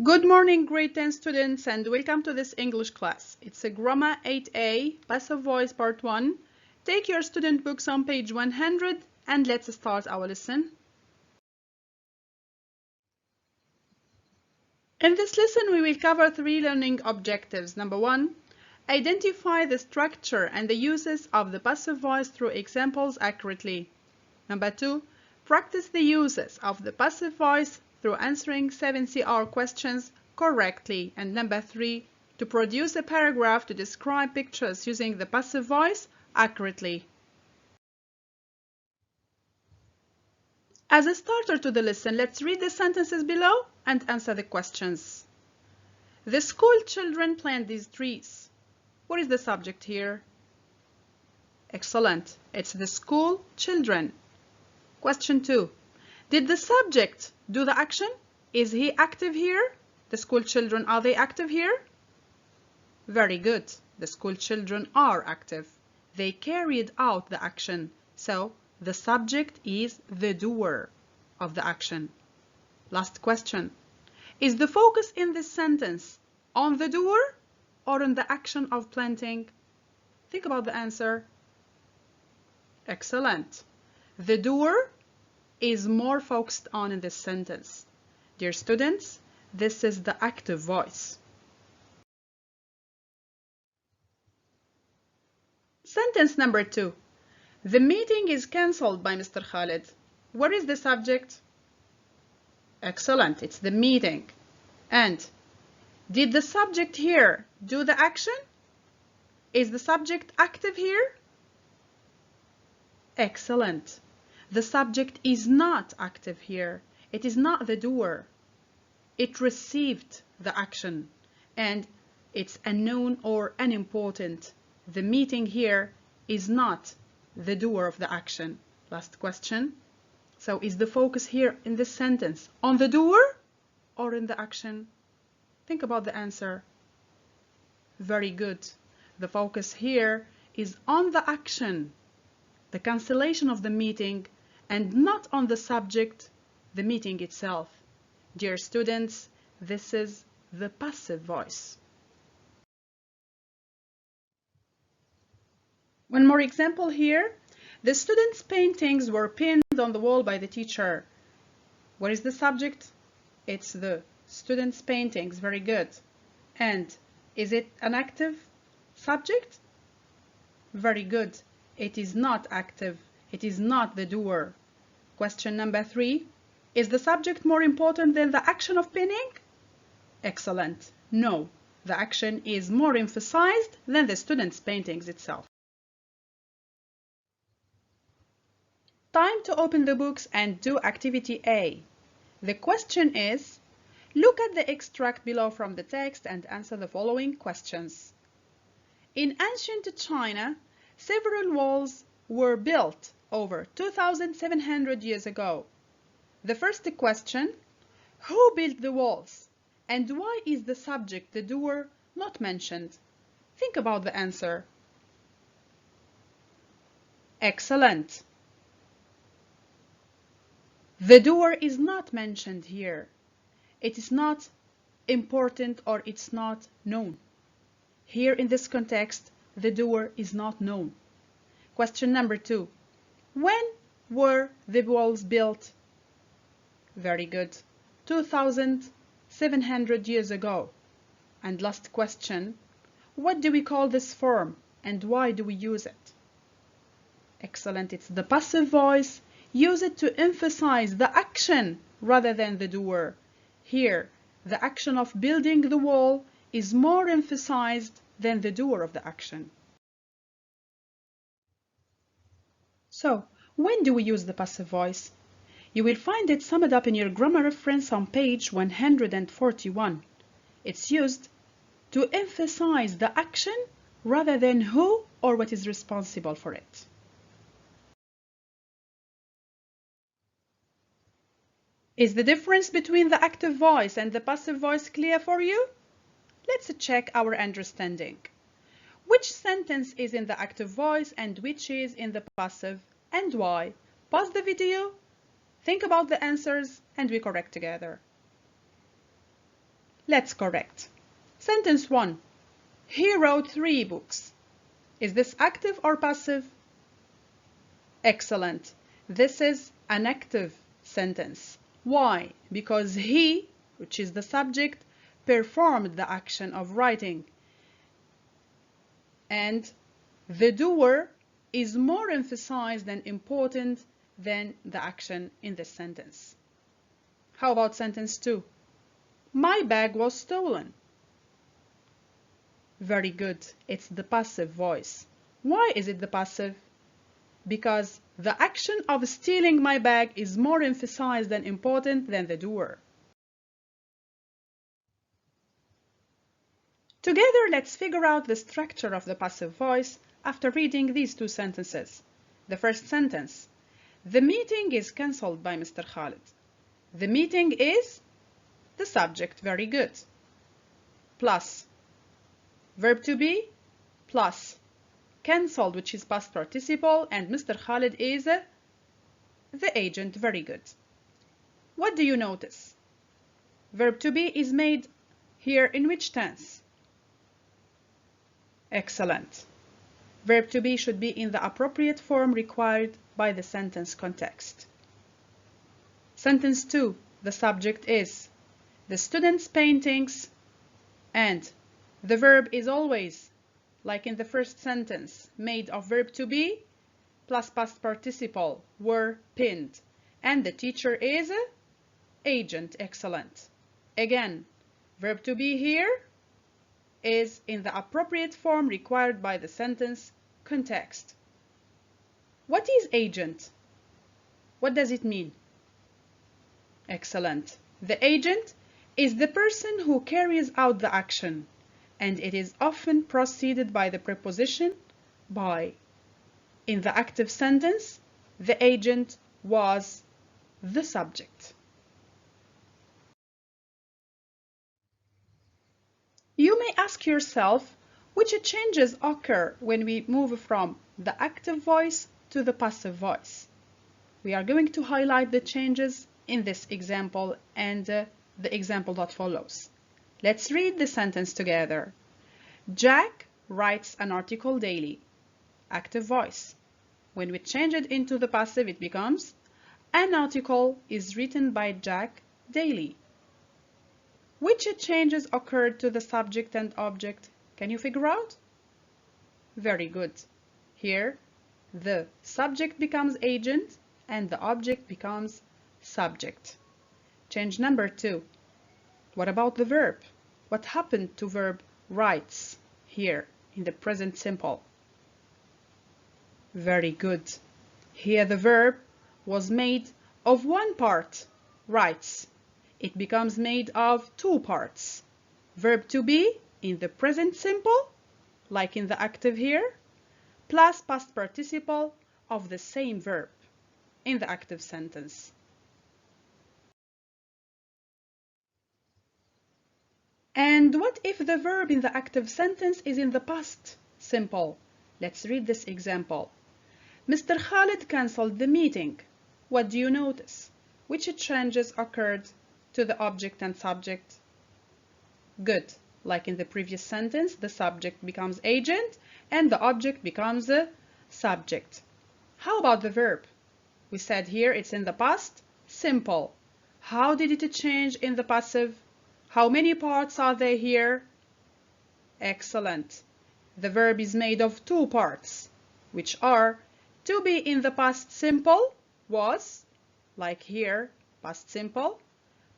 Good morning, grade 10 students, and welcome to this English class. It's a Grammar 8A, Passive Voice Part 1. Take your student books on page 100 and let's start our lesson. In this lesson, we will cover 3 learning objectives. Number 1, identify the structure and the uses of the passive voice through examples accurately. Number 2, practice the uses of the passive voice through answering 7 CR questions correctly. And number 3, to produce a paragraph to describe pictures using the passive voice accurately. As a starter to the lesson, let's read the sentences below and answer the questions. The school children plant these trees. What is the subject here? Excellent. It's the school children. Question 2. Did the subject do the action? Is he active here? The school children, are they active here? Very good. The school children are active. They carried out the action. So the subject is the doer of the action. Last question. Is the focus in this sentence on the doer or on the action of planting? Think about the answer. Excellent. The doer is more focused on in this sentence. Dear students, this is the active voice. Sentence number 2. The meeting is cancelled by Mr. Khalid. What is the subject? Excellent, it's the meeting. And did the subject here do the action? Is the subject active here? Excellent. The subject is not active here. It is not the doer. It received the action and it's unknown or unimportant. The meeting here is not the doer of the action. Last question. So is the focus here in this sentence on the doer or in the action? Think about the answer. Very good. The focus here is on the action, the cancellation of the meeting, and not on the subject, the meeting itself. Dear students, this is the passive voice. One more example here. The students' paintings were pinned on the wall by the teacher. What is the subject? It's the students' paintings. Very good. And is it an active subject? Very good. It is not active. It is not the doer. Question number 3. Is the subject more important than the action of pinning? Excellent. No, the action is more emphasized than the student's paintings itself. Time to open the books and do activity A. The question is, look at the extract below from the text and answer the following questions. In ancient China, several walls were built over 2,700 years ago. The first question, who built the walls and why is the subject, the doer, not mentioned? Think about the answer. Excellent. The doer is not mentioned here. It is not important or it's not known. Here in this context, the doer is not known. Question number 2. When were the walls built? Very good. 2,700 years ago. And last question. What do we call this form and why do we use it? Excellent. It's the passive voice. Use it to emphasize the action rather than the doer. Here, the action of building the wall is more emphasized than the doer of the action. So, when do we use the passive voice? You will find it summed up in your grammar reference on page 141. It's used to emphasize the action rather than who or what is responsible for it. Is the difference between the active voice and the passive voice clear for you? Let's check our understanding. Which sentence is in the active voice and which is in the passive, and why? Pause the video, think about the answers, and we correct together. Let's correct. Sentence 1. He wrote 3 books. Is this active or passive? Excellent. This is an active sentence. Why? Because he, which is the subject, performed the action of writing. And the doer is more emphasized and important than the action in this sentence. How about sentence 2? My bag was stolen. Very good. It's the passive voice. Why is it the passive? Because the action of stealing my bag is more emphasized and important than the doer. Together, let's figure out the structure of the passive voice after reading these 2 sentences. The first sentence. The meeting is cancelled by Mr. Khalid. The meeting is the subject. Very good. Plus verb to be plus cancelled, which is past participle, and Mr. Khalid is the agent. Very good. What do you notice? Verb to be is made here in which tense? Excellent. Verb to be should be in the appropriate form required by the sentence context. Sentence 2. The subject is the student's paintings, and the verb is always, like in the first sentence, made of verb to be plus past participle, were pinned, and the teacher is agent. Excellent. Again, verb to be here is in the appropriate form required by the sentence context. What is agent? What does it mean? Excellent. The agent is the person who carries out the action, and it is often preceded by the preposition by. In the active sentence, the agent was the subject. You may ask yourself which changes occur when we move from the active voice to the passive voice. We are going to highlight the changes in this example and the example that follows. Let's read the sentence together. Jack writes an article daily. Active voice. When we change it into the passive, it becomes an article is written by Jack daily. Which changes occurred to the subject and object? Can you figure out? Very good. Here, the subject becomes agent and the object becomes subject. Change number 2. What about the verb? What happened to verb writes here in the present simple? Very good. Here the verb was made of one part, writes. It becomes made of 2 parts. Verb to be in the present simple, like in the active here, plus past participle of the same verb in the active sentence. And what if the verb in the active sentence is in the past simple? Let's read this example. Mr. Khalid cancelled the meeting. What do you notice? Which changes occurred to the object and subject? Good. Like in the previous sentence, the subject becomes agent and the object becomes the subject. How about the verb? We said here it's in the past simple. How did it change in the passive? How many parts are there here? Excellent. The verb is made of 2 parts, which are to be in the past simple was, like here, past simple,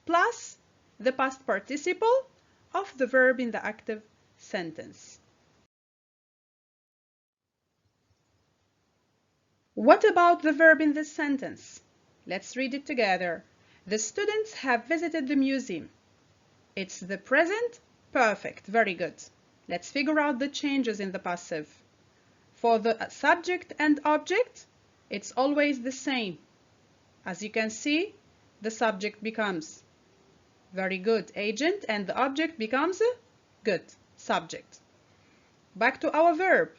plus the past participle of the verb in the active sentence. What about the verb in this sentence? Let's read it together. The students have visited the museum. It's the present perfect. Very good. Let's figure out the changes in the passive. For the subject and object, it's always the same. As you can see, the subject becomes very good agent and the object becomes a good subject. Back to our verb.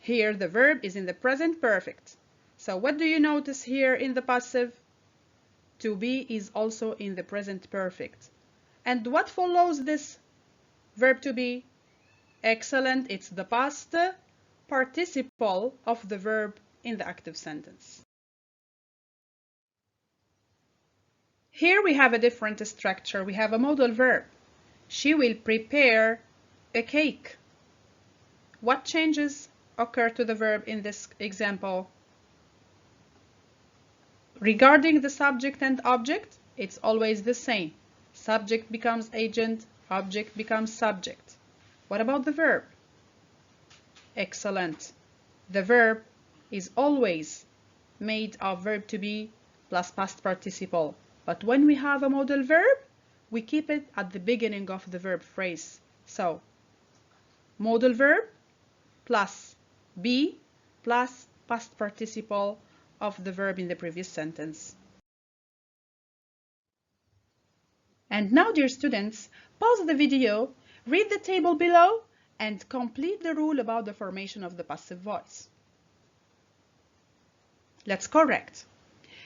Here the verb is in the present perfect. So what do you notice here in the passive? To be is also in the present perfect. And what follows this verb to be? Excellent, it's the past participle of the verb in the active sentence. Here we have a different structure. We have a modal verb. She will prepare a cake. What changes occur to the verb in this example? Regarding the subject and object, it's always the same. Subject becomes agent, object becomes subject. What about the verb? Excellent. The verb is always made of verb to be plus past participle. But when we have a modal verb, we keep it at the beginning of the verb phrase. So, modal verb plus be plus past participle of the verb in the previous sentence. And now, dear students, pause the video, read the table below, and complete the rule about the formation of the passive voice. Let's correct.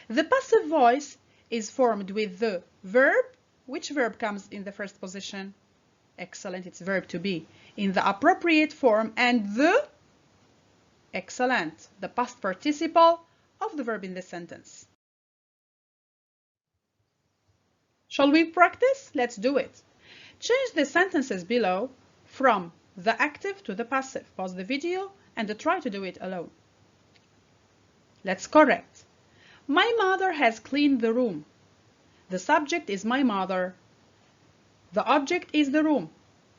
The passive voice is formed with the verb. Which verb comes in the first position? Excellent, it's verb to be in the appropriate form, and the excellent, the past participle of the verb in the sentence. Shall we practice? Let's do it. Change the sentences below from the active to the passive. Pause the video and try to do it alone. Let's correct. My mother has cleaned the room. The subject is my mother. The object is the room.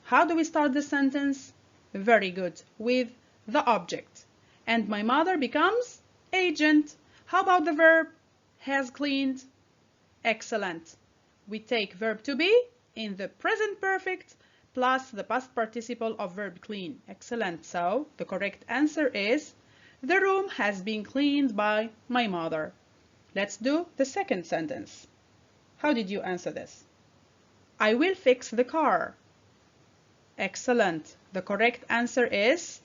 How do we start the sentence? Very good. With the object. And my mother becomes agent. How about the verb? Has cleaned. Excellent. We take verb to be in the present perfect plus the past participle of verb clean. Excellent. So the correct answer is the room has been cleaned by my mother. Let's do the second sentence. How did you answer this? I will fix the car. Excellent. The correct answer is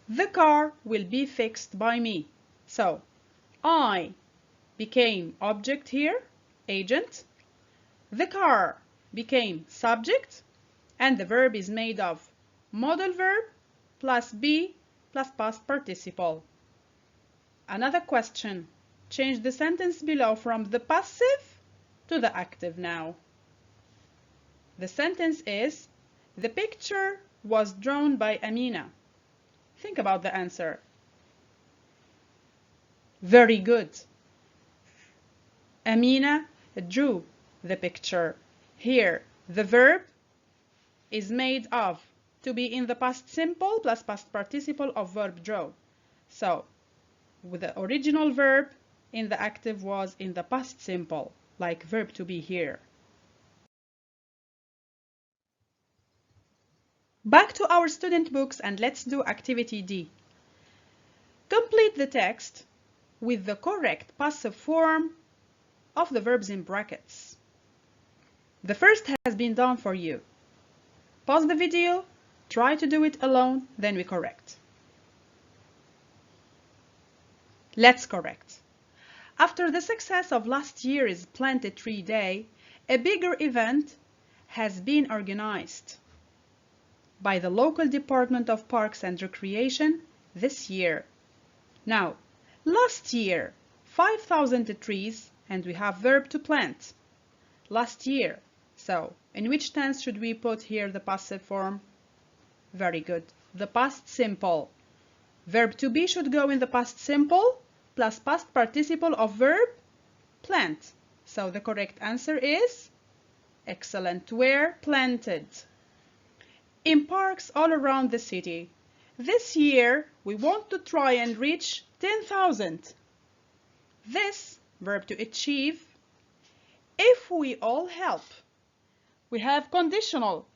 the car will be fixed by me. So I became object here, agent. The car became subject, and the verb is made of modal verb plus be plus past participle. Another question. Change the sentence below from the passive to the active now. The sentence is, the picture was drawn by Amina. Think about the answer. Very good. Amina drew the picture. Here, the verb is made of to be in the past simple plus past participle of verb draw. So, with the original verb in the active was in the past simple, like verb to be here. Back to our student books and let's do activity D. Complete the text with the correct passive form of the verbs in brackets. The first has been done for you. Pause the video, try to do it alone, then we correct. Let's correct. After the success of last year's Plant a Tree Day, a bigger event has been organized by the local Department of Parks and Recreation this year. Now, last year, 5,000 trees, and we have verb to plant. Last year. So, in which tense should we put here the passive form? Very good. The past simple. Verb to be should go in the past simple plus past participle of verb plant. So the correct answer is excellent. Where planted. In parks all around the city. This year we want to try and reach 10,000. This verb to achieve. If we all help. We have conditional.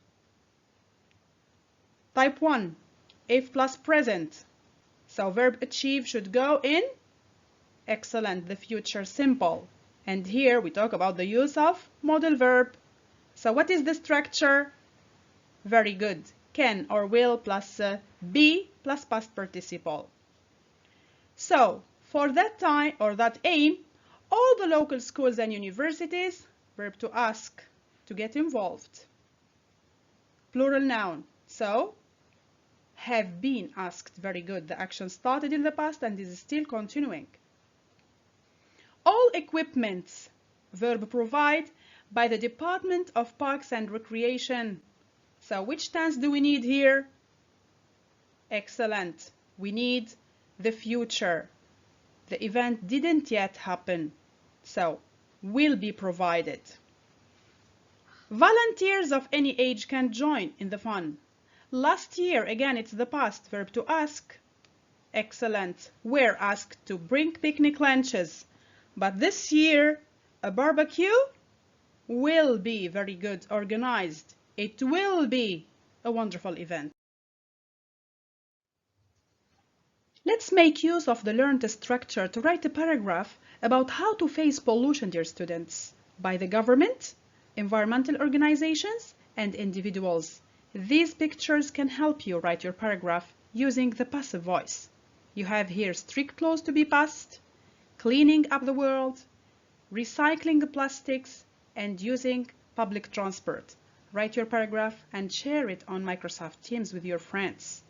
Type 1. If plus present. So verb achieve should go in excellent, the future simple. And here we talk about the use of modal verb. So what is the structure? Very good. Can or will plus be plus past participle. So for that time or that aim, all the local schools and universities, verb to ask, to get involved. Plural noun. So, have been asked. Very good. The action started in the past and is still continuing. All equipments. Verb provide by the Department of Parks and Recreation. So which tense do we need here? Excellent. We need the future. The event didn't yet happen. So will be provided. Volunteers of any age can join in the fun. Last year, again, it's the past. Verb to ask. Excellent. We're asked to bring picnic lunches. But this year, a barbecue will be very good, organized. It will be a wonderful event. Let's make use of the learned structure to write a paragraph about how to face pollution, dear students, by the government, environmental organizations, and individuals. These pictures can help you write your paragraph using the passive voice. You have here strict laws to be passed, cleaning up the world, recycling the plastics, and using public transport. Write your paragraph and share it on Microsoft Teams with your friends.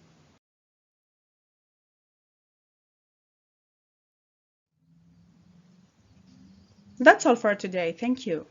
That's all for today. Thank you.